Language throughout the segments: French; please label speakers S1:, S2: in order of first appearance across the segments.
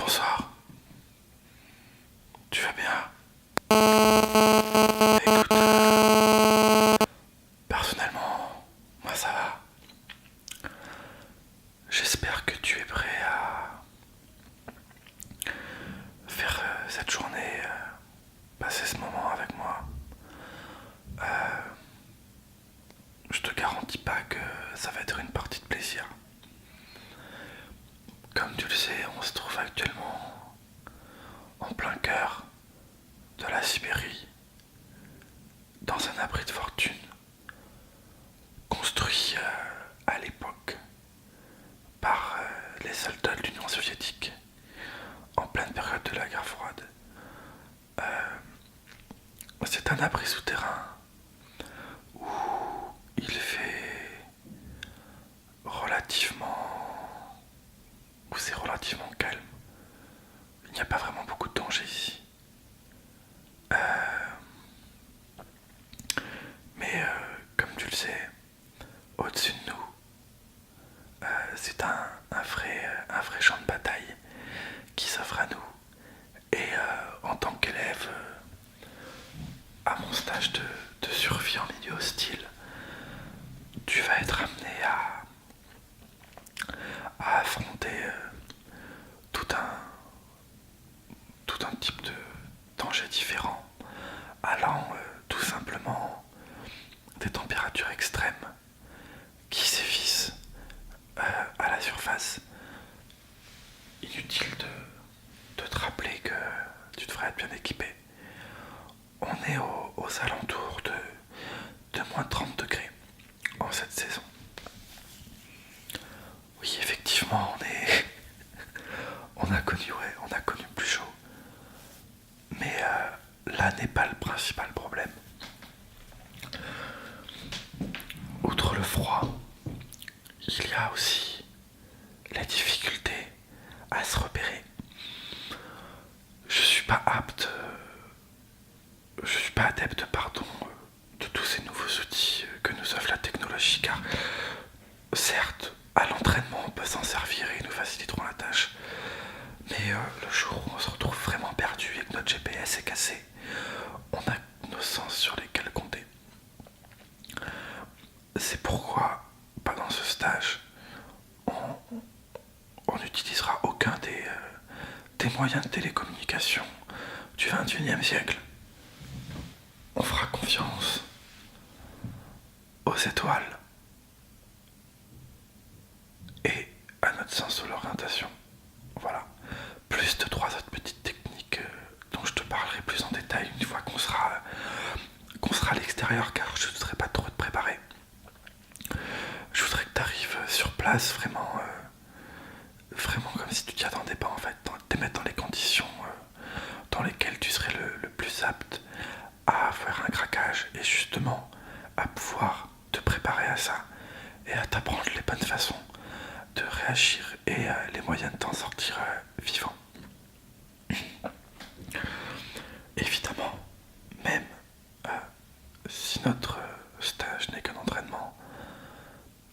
S1: Bonsoir, tu vas bien? Écoute, personnellement, moi ça va. J'espère que tu es prêt à faire cette journée, passer ce moment avec moi. Je te garantis pas que ça va être une partie de plaisir. Comme tu le sais, on se trouve actuellement en plein cœur de la Sibérie, dans un abri de fortune, construit à l'époque par les soldats de l'Union soviétique en pleine période de la guerre froide. C'est un abri souterrain où il fait relativement... où c'est relativement calme. Il n'y a pas vraiment beaucoup de danger ici. Mais comme tu le sais, au-dessus de nous, c'est un vrai champ de bataille qui s'offre à nous. Et en tant qu'élève à mon stage de survie en milieu hostile, tu vas être amené à affronter tout un type de danger différent, allant tout simplement des températures extrêmes qui sévissent à la surface. Inutile de te rappeler que tu devrais être bien équipé. On est aux alentours de moins 30 degrés en cette saison. Oui, effectivement, on a connu plus chaud. Mais là n'est pas le principal problème. Outre le froid, il y a aussi la difficulté à se repérer. Je suis pas adepte, pardon, de tous ces nouveaux outils que nous offre la technologie, car certes, à l'entraînement, on peut s'en servir et ils nous faciliteront la tâche. Mais le jour où on se retrouve vraiment perdu et que notre GPS est cassé, on a nos sens sur lesquels compter. C'est pourquoi, pendant ce stage, on n'utilisera aucun des moyens de télécommunication du XXIe siècle. On fera confiance aux étoiles et à notre sens de l'orientation. Voilà. Plus de 3 autres petites techniques dont je te parlerai plus en détail une fois qu'on sera à l'extérieur, car je ne voudrais pas trop te préparer. Je voudrais que tu arrives sur place vraiment comme si tu t'y attendais pas, en fait, te mettre dans les conditions dans lesquelles tu serais le plus apte à faire un craquage et justement à pouvoir te préparer à ça et à t'apprendre les bonnes façons de réagir et les moyens de t'en sortir vivant. Évidemment, même si notre stage n'est qu'un entraînement,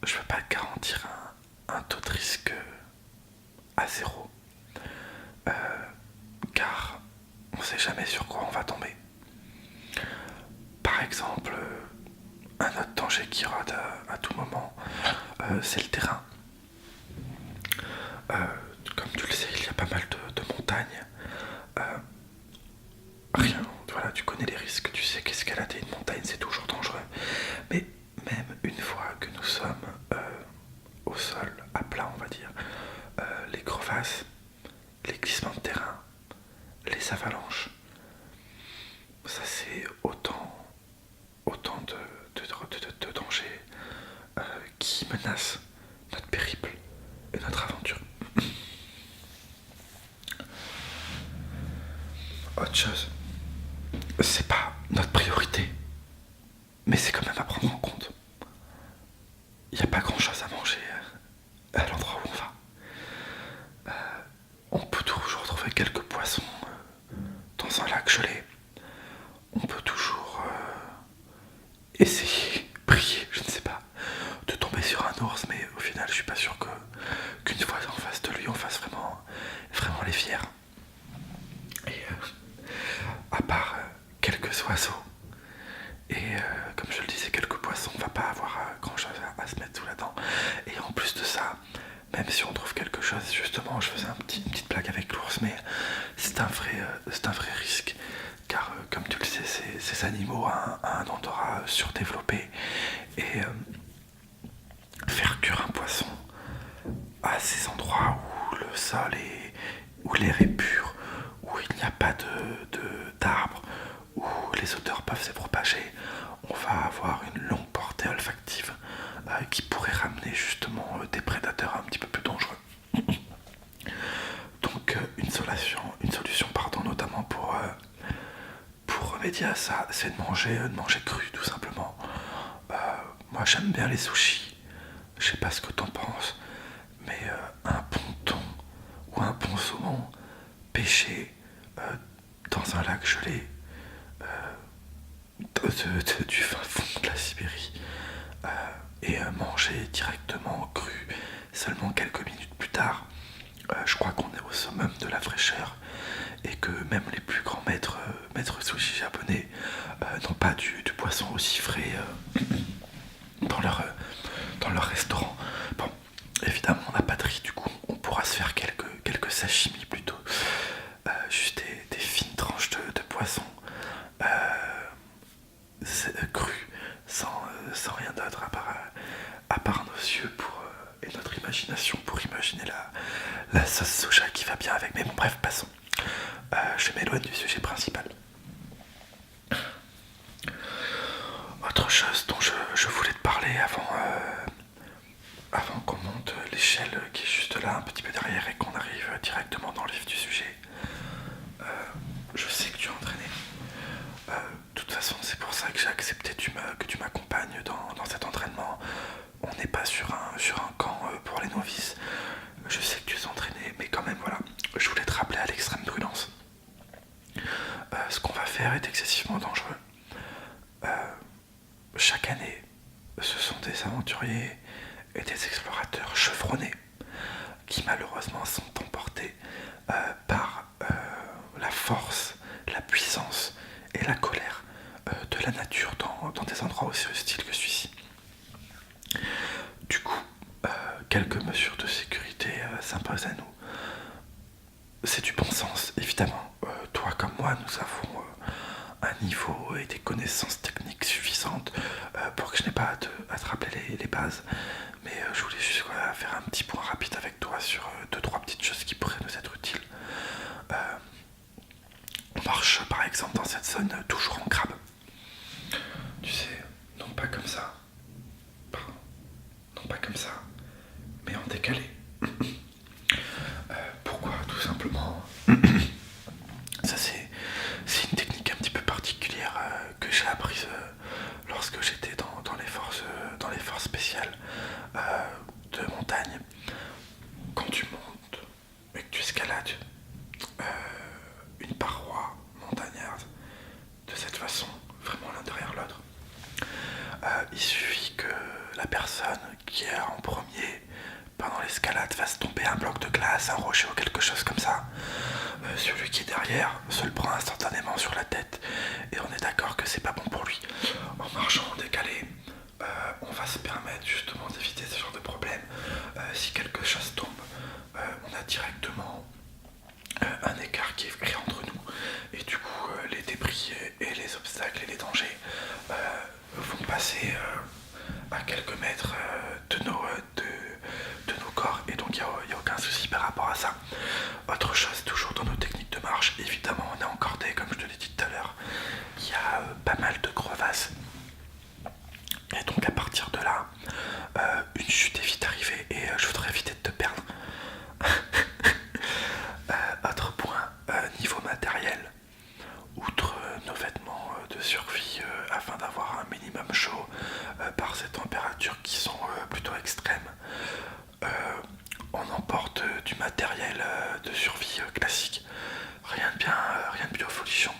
S1: je ne peux pas te garantir un taux de risque à zéro, car on ne sait jamais sur quoi on va tomber. Par exemple, un autre danger qui rôde à tout moment, c'est le terrain. Comme tu le sais, il y a pas mal de montagnes. Voilà, tu connais les risques, tu sais qu'escalader une montagne c'est toujours dangereux. Mais même une fois que nous sommes au sol, à plat on va dire, les crevasses, les glissements de terrain, les avalanches, ça c'est autant de dangers qui menacent notre périple et notre aventure. Autre chose, c'est pas notre priorité, mais c'est quand même à prendre en compte. Il n'y a pas grand chose à manger à l'endroit où on va. On peut toujours trouver quelques poissons dans un lac gelé. On peut toujours essayer, prier, je ne sais pas, de tomber sur un ours, mais au final je suis pas sûr qu'une fois en face de lui on fasse vraiment les fiers. à part quelques oiseaux et comme je le disais, quelques poissons, on va pas avoir grand chose à se mettre sous la dent. Et en plus de ça, même si on trouve quelque chose, justement, je faisais une petite blague avec l'ours, mais c'est un vrai risque, car comme tu le sais, ces animaux ont un odorat surdéveloppé, et faire cuire un poisson à ces endroits où le sol est, où l'air est pur, où il n'y a pas d'arbres, où les odeurs peuvent se propager, on va avoir une longue portée olfactive qui pourrait ramener justement des prédateurs un petit peu plus dangereux. Donc une solution pardon, notamment pour remédier à ça, c'est de manger cru tout simplement. Moi j'aime bien les sushis, je sais pas ce que t'en penses, mais un bon thon ou un bon saumon pêché dans un lac gelé du fin fond de la Sibérie et mangé directement cru seulement quelques minutes plus tard, je crois qu'on est au summum de la fraîcheur et que même les plus grands maîtres sushi japonais n'ont pas du poisson aussi frais dans leur restaurant. Bon, évidemment on n'a pas de riz, du coup on pourra se faire quelques sashimi plutôt, juste des fines tranches de poisson cru, sans rien d'autre à part nos yeux et notre imagination pour imaginer la sauce soja qui va bien avec. Mais bon, bref, passons. Je m'éloigne du sujet principal. Autre chose dont je voulais te parler avant qu'on monte l'échelle qui est juste là, un petit peu derrière, et qu'on arrive directement dans le vif du sujet. Je sais que tu es entraîné. De toute façon, c'est pour ça que j'ai accepté que tu m'accompagnes dans cet entraînement. On n'est pas sur un camp pour les novices. Je sais que tu es entraîné, mais quand même, voilà. Je voulais te rappeler à l'extrême prudence. Ce qu'on va faire est excessivement dangereux. Chaque année, ce sont des aventuriers et des explorateurs chevronnés qui malheureusement sont emportés par la force, la puissance et la colère de la nature dans des endroits aussi hostiles que celui-ci. Du coup, quelques mesures de sécurité s'imposent à nous. C'est du bon sens, évidemment. Toi comme moi, nous avons un niveau et des connaissances techniques suffisantes pour que je n'ai pas à te rappeler les bases. Mais je voulais juste faire un petit point rapide avec toi sur 2-3 petites choses qui pourraient nous être utiles. On marche par exemple dans cette zone toujours en crabe. Tu sais, non pas comme ça. Pardon. Non pas comme ça, mais en décalé. Pourquoi? Tout simplement. Ça c'est une technique un petit peu particulière que j'ai apprise lorsque j'étais dans les forces spéciales de montagne. Quand tu montes et que tu escalades une paroi montagnarde de cette façon, vraiment l'un derrière l'autre, il suffit que la personne qui est en premier pendant l'escalade fasse tomber un bloc de glace, un rocher ou quelque chose comme ça. Celui qui est derrière se le prend instantanément sur la tête et on est d'accord que c'est pas bon pour lui. En marchant en décalé, on va se permettre justement d'éviter ce genre de problème. Si quelque chose tombe, on a directement un écart qui est créé entre nous et du coup les débris et les obstacles et les dangers vont passer à quelques mètres de nos corps, et donc il n'y a aucun souci par rapport à ça. Autre chose, toujours dans nos techniques de marche, évidemment on est encordé comme je te l'ai dit tout à l'heure, il y a pas mal de crevasses, et donc à partir de là une chute est vite arrivée et je voudrais éviter de te perdre. Autre point, niveau matériel, outre nos vêtements de survie afin d'avoir un minimum chaud par ces températures qui sont plutôt extrêmes, on emporte du matériel de survie classique, rien de bien folichon.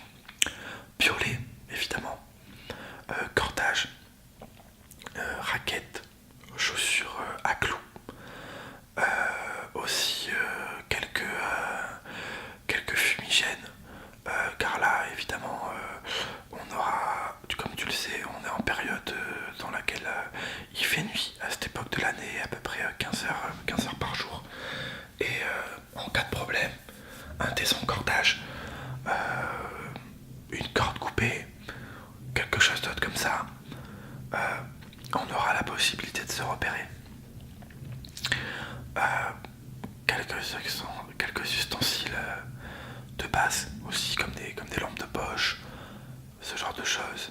S1: Piolet évidemment, cordage, raquettes, chaussures à clous, aussi quelques fumigènes, car là évidemment 15 heures par jour. Et en cas de problème, un désencordage, une corde coupée, quelque chose d'autre comme ça, on aura la possibilité de se repérer. Quelques ustensiles de base aussi, comme des lampes de poche, ce genre de choses,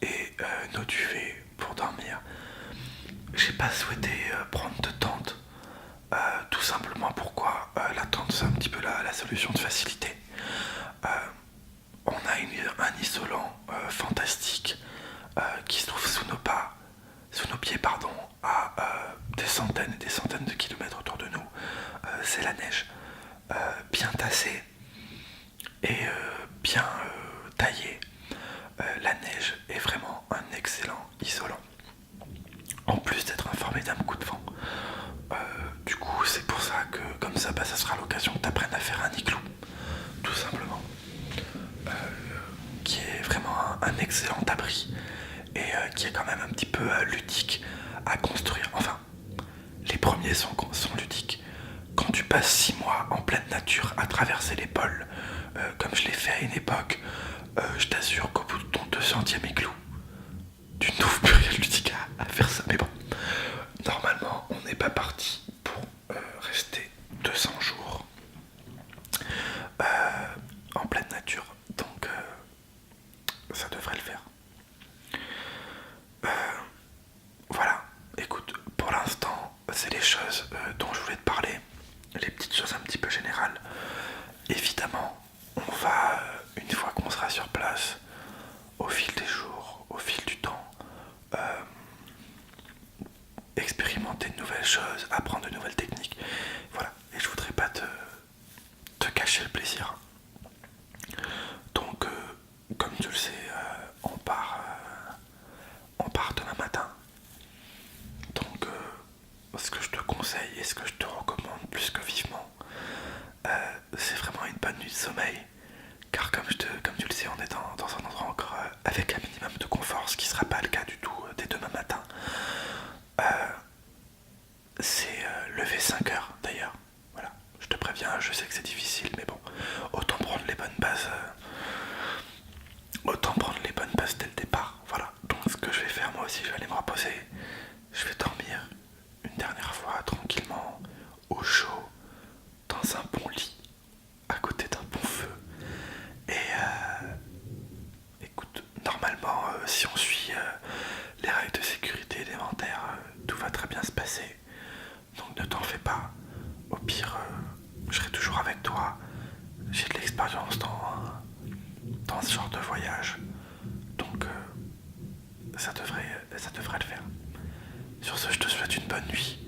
S1: et une eau UV pour dormir. J'ai pas souhaité prendre de tente, tout simplement pourquoi la tente c'est un petit peu la solution de facilité. On a un isolant fantastique qui se trouve sous nos pieds pardon, à des centaines et des centaines de kilomètres autour de nous. C'est la neige, bien tassée et bien taillée. La neige est vraiment un excellent isolant, en plus d'être un formidable coup de vent. Du coup c'est pour ça que comme ça, ça sera l'occasion que tu apprennes à faire un igloo, tout simplement, qui est vraiment un excellent abri et qui est quand même un petit peu ludique à construire. Enfin, les premiers sont ludiques. Quand tu passes 6 mois en pleine nature à traverser les pôles, comme je l'ai fait à une époque, je t'assure qu'au bout de ton 200e igloo, tu ne trouves plus rien de ludique à faire ça. Mais bon, normalement, on n'est pas parti pour rester 200 jours en pleine nature. Donc, ça devrait le faire. Voilà, écoute, pour l'instant, c'est les choses dont je voulais te parler, les petites choses un petit peu générales. Évidemment, on va, une fois qu'on sera sur place, au fil des jours, au fil du temps, expérimenter de nouvelles choses, apprendre de nouvelles techniques. Voilà, et je voudrais pas te cacher le plaisir. Donc, comme tu le sais, on part demain matin. Donc, ce que je te conseille et ce que je te recommande plus que vivement, c'est vraiment une bonne nuit de sommeil. Car comme tu le sais, on est dans un endroit encore avec un minimum de confort, ce qui ne sera pas le cas du tout dès demain matin. C'est lever 5 heures d'ailleurs. Voilà, je te préviens, je sais que c'est difficile, mais bon, autant prendre les bonnes bases. Autant prendre les bonnes bases dès le départ. Voilà, donc ce que je vais faire moi aussi, je vais aller me reposer. Je vais dormir une dernière fois tranquillement, au chaud, dans un bon lit, à côté d'un bon feu. Et écoute, normalement, si on suit les règles de sécurité élémentaires, tout va très bien se passer. Donc ne t'en fais pas. Au pire, je serai toujours avec toi. J'ai de l'expérience dans ce genre de voyage. Donc ça devrait le faire. Sur ce, je te souhaite une bonne nuit.